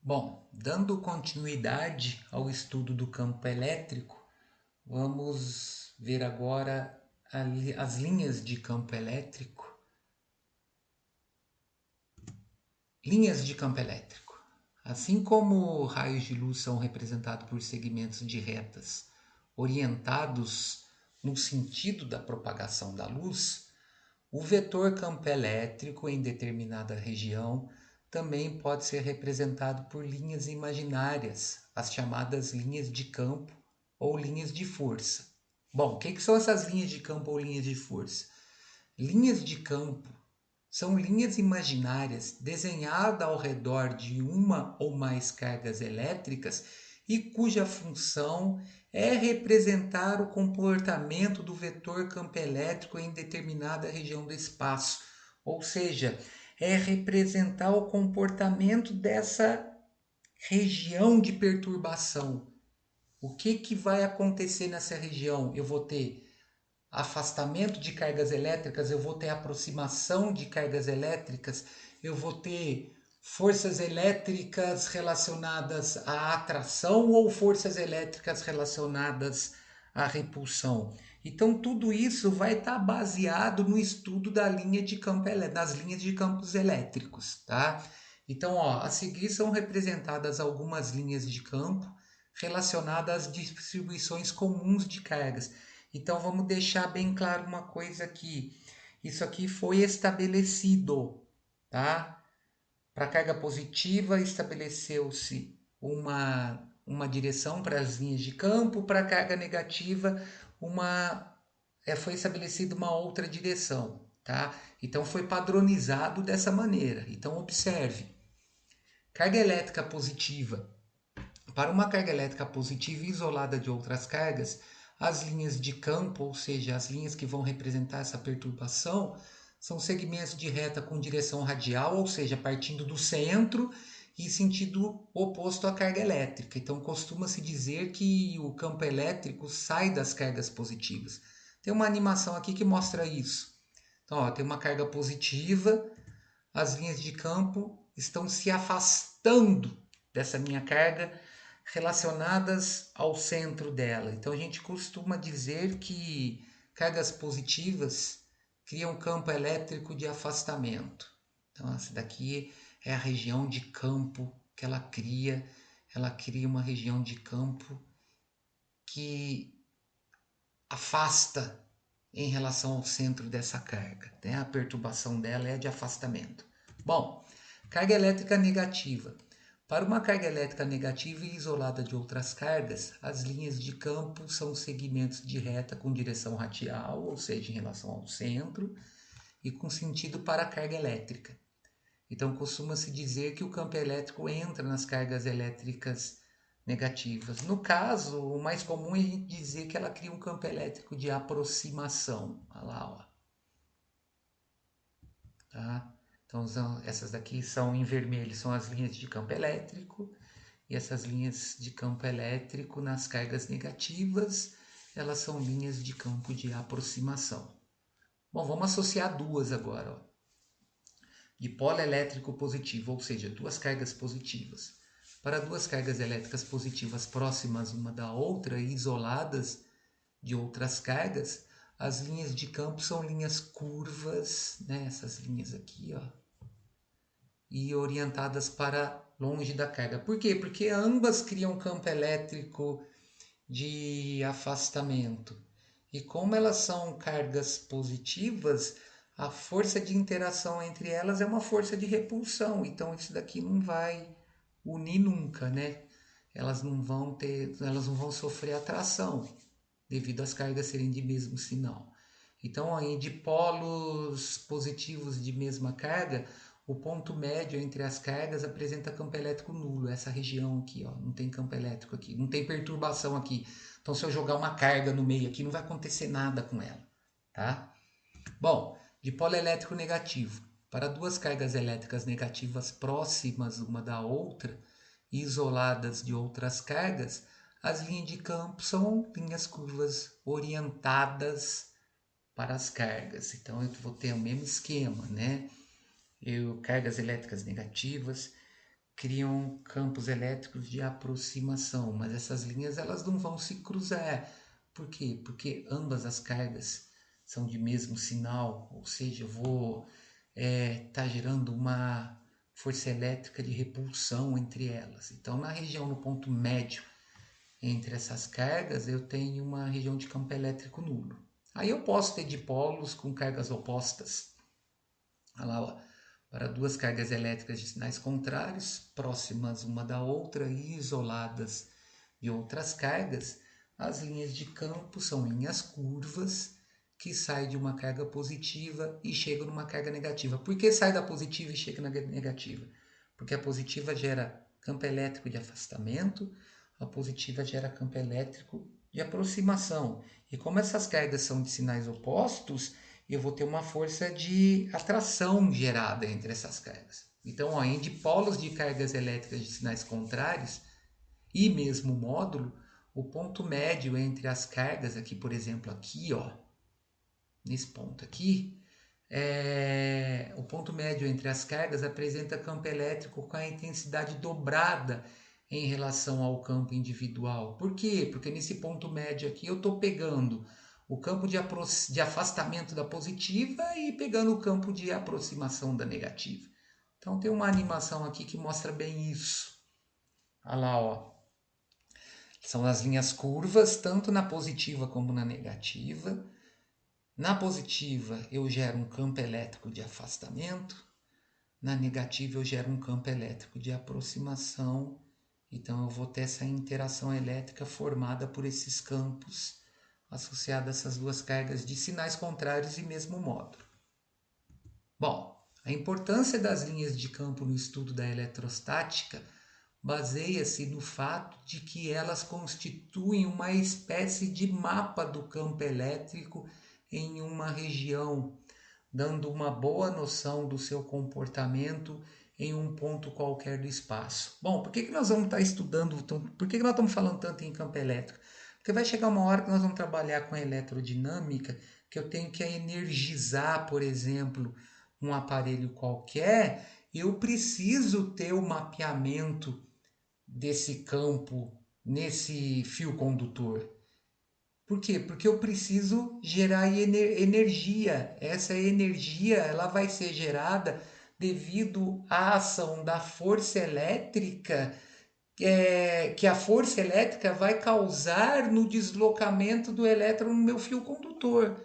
Bom, dando continuidade ao estudo do campo elétrico, vamos ver agora as linhas de campo elétrico. Linhas de campo elétrico. Assim como raios de luz são representados por segmentos de retas orientados no sentido da propagação da luz, o vetor campo elétrico em determinada região também pode ser representado por linhas imaginárias, as chamadas linhas de campo ou linhas de força. Bom, o que são essas linhas de campo ou linhas de força? Linhas de campo são linhas imaginárias desenhadas ao redor de uma ou mais cargas elétricas e cuja função é representar o comportamento do vetor campo elétrico em determinada região do espaço, ou seja, é representar o comportamento dessa região de perturbação. O que vai acontecer nessa região? Eu vou ter afastamento de cargas elétricas, eu vou ter aproximação de cargas elétricas, eu vou ter forças elétricas relacionadas à atração ou forças elétricas relacionadas à repulsão. Então tudo isso vai estar baseado no estudo da linha de campo das linhas de campos elétricos, tá? Então, ó, a seguir são representadas algumas linhas de campo relacionadas às distribuições comuns de cargas. Então vamos deixar bem claro uma coisa aqui. Isso aqui foi estabelecido, tá? Para a carga positiva estabeleceu-se uma direção para as linhas de campo, para a carga negativa foi estabelecida uma outra direção, tá? Então foi padronizado dessa maneira. Então observe, carga elétrica positiva. Para uma carga elétrica positiva isolada de outras cargas, as linhas de campo, ou seja, as linhas que vão representar essa perturbação, são segmentos de reta com direção radial, ou seja, partindo do centro e sentido oposto à carga elétrica. Então, costuma-se dizer que o campo elétrico sai das cargas positivas. Tem uma animação aqui que mostra isso. Então, ó, tem uma carga positiva, as linhas de campo estão se afastando dessa minha carga relacionadas ao centro dela. Então a gente costuma dizer que cargas positivas criam campo elétrico de afastamento. Então essa daqui é a região de campo que ela cria uma região de campo que afasta em relação ao centro dessa carga. Né? A perturbação dela é de afastamento. Bom, carga elétrica negativa. Para uma carga elétrica negativa e isolada de outras cargas, as linhas de campo são segmentos de reta com direção radial, ou seja, em relação ao centro, e com sentido para a carga elétrica. Então, costuma-se dizer que o campo elétrico entra nas cargas elétricas negativas. No caso, o mais comum é a gente dizer que ela cria um campo elétrico de aproximação. Olha lá, ó. Tá? Então, essas daqui são em vermelho, são as linhas de campo elétrico. E essas linhas de campo elétrico nas cargas negativas, elas são linhas de campo de aproximação. Bom, vamos associar duas agora. Ó. De polo elétrico positivo, ou seja, duas cargas positivas. Para duas cargas elétricas positivas próximas uma da outra e isoladas de outras cargas, as linhas de campo são linhas curvas, né? Essas linhas aqui, ó, e orientadas para longe da carga. Por quê? Porque ambas criam campo elétrico de afastamento. E como elas são cargas positivas, a força de interação entre elas é uma força de repulsão. Então isso daqui não vai unir nunca, né? Elas não vão sofrer atração devido às cargas serem de mesmo sinal. Então, aí de polos positivos de mesma carga, o ponto médio entre as cargas apresenta campo elétrico nulo. Essa região aqui, ó, não tem campo elétrico aqui, não tem perturbação aqui. Então, se eu jogar uma carga no meio aqui, não vai acontecer nada com ela, tá? Bom, dipolo elétrico negativo. Para duas cargas elétricas negativas próximas uma da outra, isoladas de outras cargas, as linhas de campo são linhas curvas orientadas para as cargas. Então eu vou ter o mesmo esquema, né? Cargas elétricas negativas, criam campos elétricos de aproximação, mas essas linhas elas não vão se cruzar. Por quê? Porque ambas as cargas são de mesmo sinal, ou seja, eu vou tá gerando uma força elétrica de repulsão entre elas. Então, na região, no ponto médio entre essas cargas, eu tenho uma região de campo elétrico nulo. Aí eu posso ter dipolos com cargas opostas. Olha lá, ó, para duas cargas elétricas de sinais contrários, próximas uma da outra e isoladas de outras cargas, as linhas de campo são linhas curvas que saem de uma carga positiva e chegam numa carga negativa. Por que sai da positiva e chega na negativa? Porque a positiva gera campo elétrico de afastamento, a positiva gera campo elétrico de aproximação. E como essas cargas são de sinais opostos, eu vou ter uma força de atração gerada entre essas cargas. Então, ó, em dipolos de cargas elétricas de sinais contrários e mesmo módulo, o ponto médio entre as cargas, aqui, por exemplo, aqui, ó, nesse ponto aqui, o ponto médio entre as cargas apresenta campo elétrico com a intensidade dobrada em relação ao campo individual. Por quê? Porque nesse ponto médio aqui eu estou pegando o campo de afastamento da positiva e pegando o campo de aproximação da negativa. Então tem uma animação aqui que mostra bem isso. Olha lá, ó. São as linhas curvas, tanto na positiva como na negativa. Na positiva, eu gero um campo elétrico de afastamento. Na negativa, eu gero um campo elétrico de aproximação. Então, eu vou ter essa interação elétrica formada por esses campos associados a essas duas cargas de sinais contrários e mesmo módulo. Bom, a importância das linhas de campo no estudo da eletrostática baseia-se no fato de que elas constituem uma espécie de mapa do campo elétrico em uma região, dando uma boa noção do seu comportamento em um ponto qualquer do espaço. Bom, por que nós vamos estar estudando, por que nós estamos falando tanto em campo elétrico? Porque vai chegar uma hora que nós vamos trabalhar com a eletrodinâmica, que eu tenho que energizar, por exemplo, um aparelho qualquer, eu preciso ter o mapeamento desse campo nesse fio condutor. Por quê? Porque eu preciso gerar energia. Essa energia ela vai ser gerada devido à ação da força elétrica que a força elétrica vai causar no deslocamento do elétron no meu fio condutor.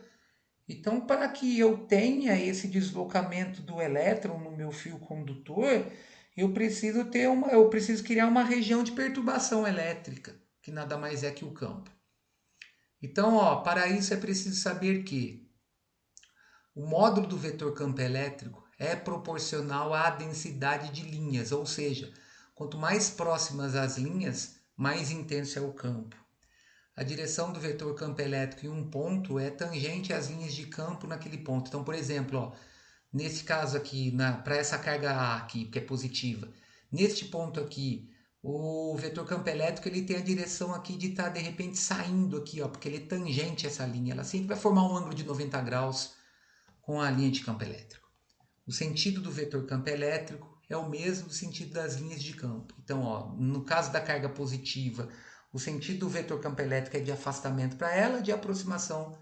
Então, para que eu tenha esse deslocamento do elétron no meu fio condutor, eu preciso criar uma região de perturbação elétrica, que nada mais é que o campo. Então, ó, para isso é preciso saber que o módulo do vetor campo elétrico é proporcional à densidade de linhas, ou seja, quanto mais próximas as linhas, mais intenso é o campo. A direção do vetor campo elétrico em um ponto é tangente às linhas de campo naquele ponto. Então, por exemplo, ó, nesse caso aqui, para essa carga A aqui, que é positiva, neste ponto aqui, o vetor campo elétrico ele tem a direção aqui de estar de repente saindo aqui, ó, porque ele é tangente a essa linha. Ela sempre vai formar um ângulo de 90 graus com a linha de campo elétrico. O sentido do vetor campo elétrico é o mesmo do sentido das linhas de campo. Então, ó, no caso da carga positiva, o sentido do vetor campo elétrico é de afastamento para ela, de aproximação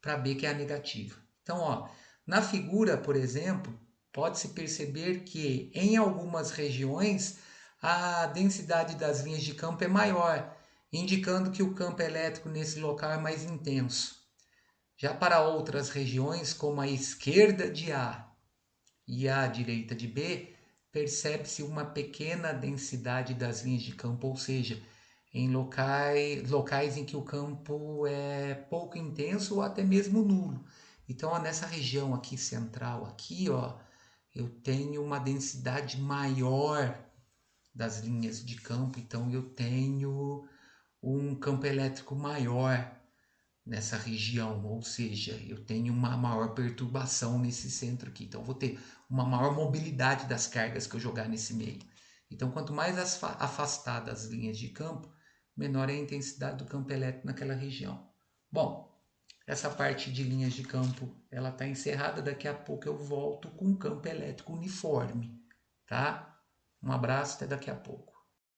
para B, que é a negativa. Então, ó, na figura, por exemplo, pode-se perceber que em algumas regiões a densidade das linhas de campo é maior, indicando que o campo elétrico nesse local é mais intenso. Já para outras regiões, como a esquerda de A e a direita de B, percebe-se uma pequena densidade das linhas de campo, ou seja, em locais em que o campo é pouco intenso ou até mesmo nulo. Então, ó, nessa região aqui central, aqui, ó, eu tenho uma densidade maior das linhas de campo, então eu tenho um campo elétrico maior nessa região, ou seja, eu tenho uma maior perturbação nesse centro aqui. Então, eu vou ter uma maior mobilidade das cargas que eu jogar nesse meio. Então, quanto mais afastadas as linhas de campo, menor é a intensidade do campo elétrico naquela região. Bom, essa parte de linhas de campo ela está encerrada. Daqui a pouco eu volto com o campo elétrico uniforme, tá? Um abraço, até daqui a pouco.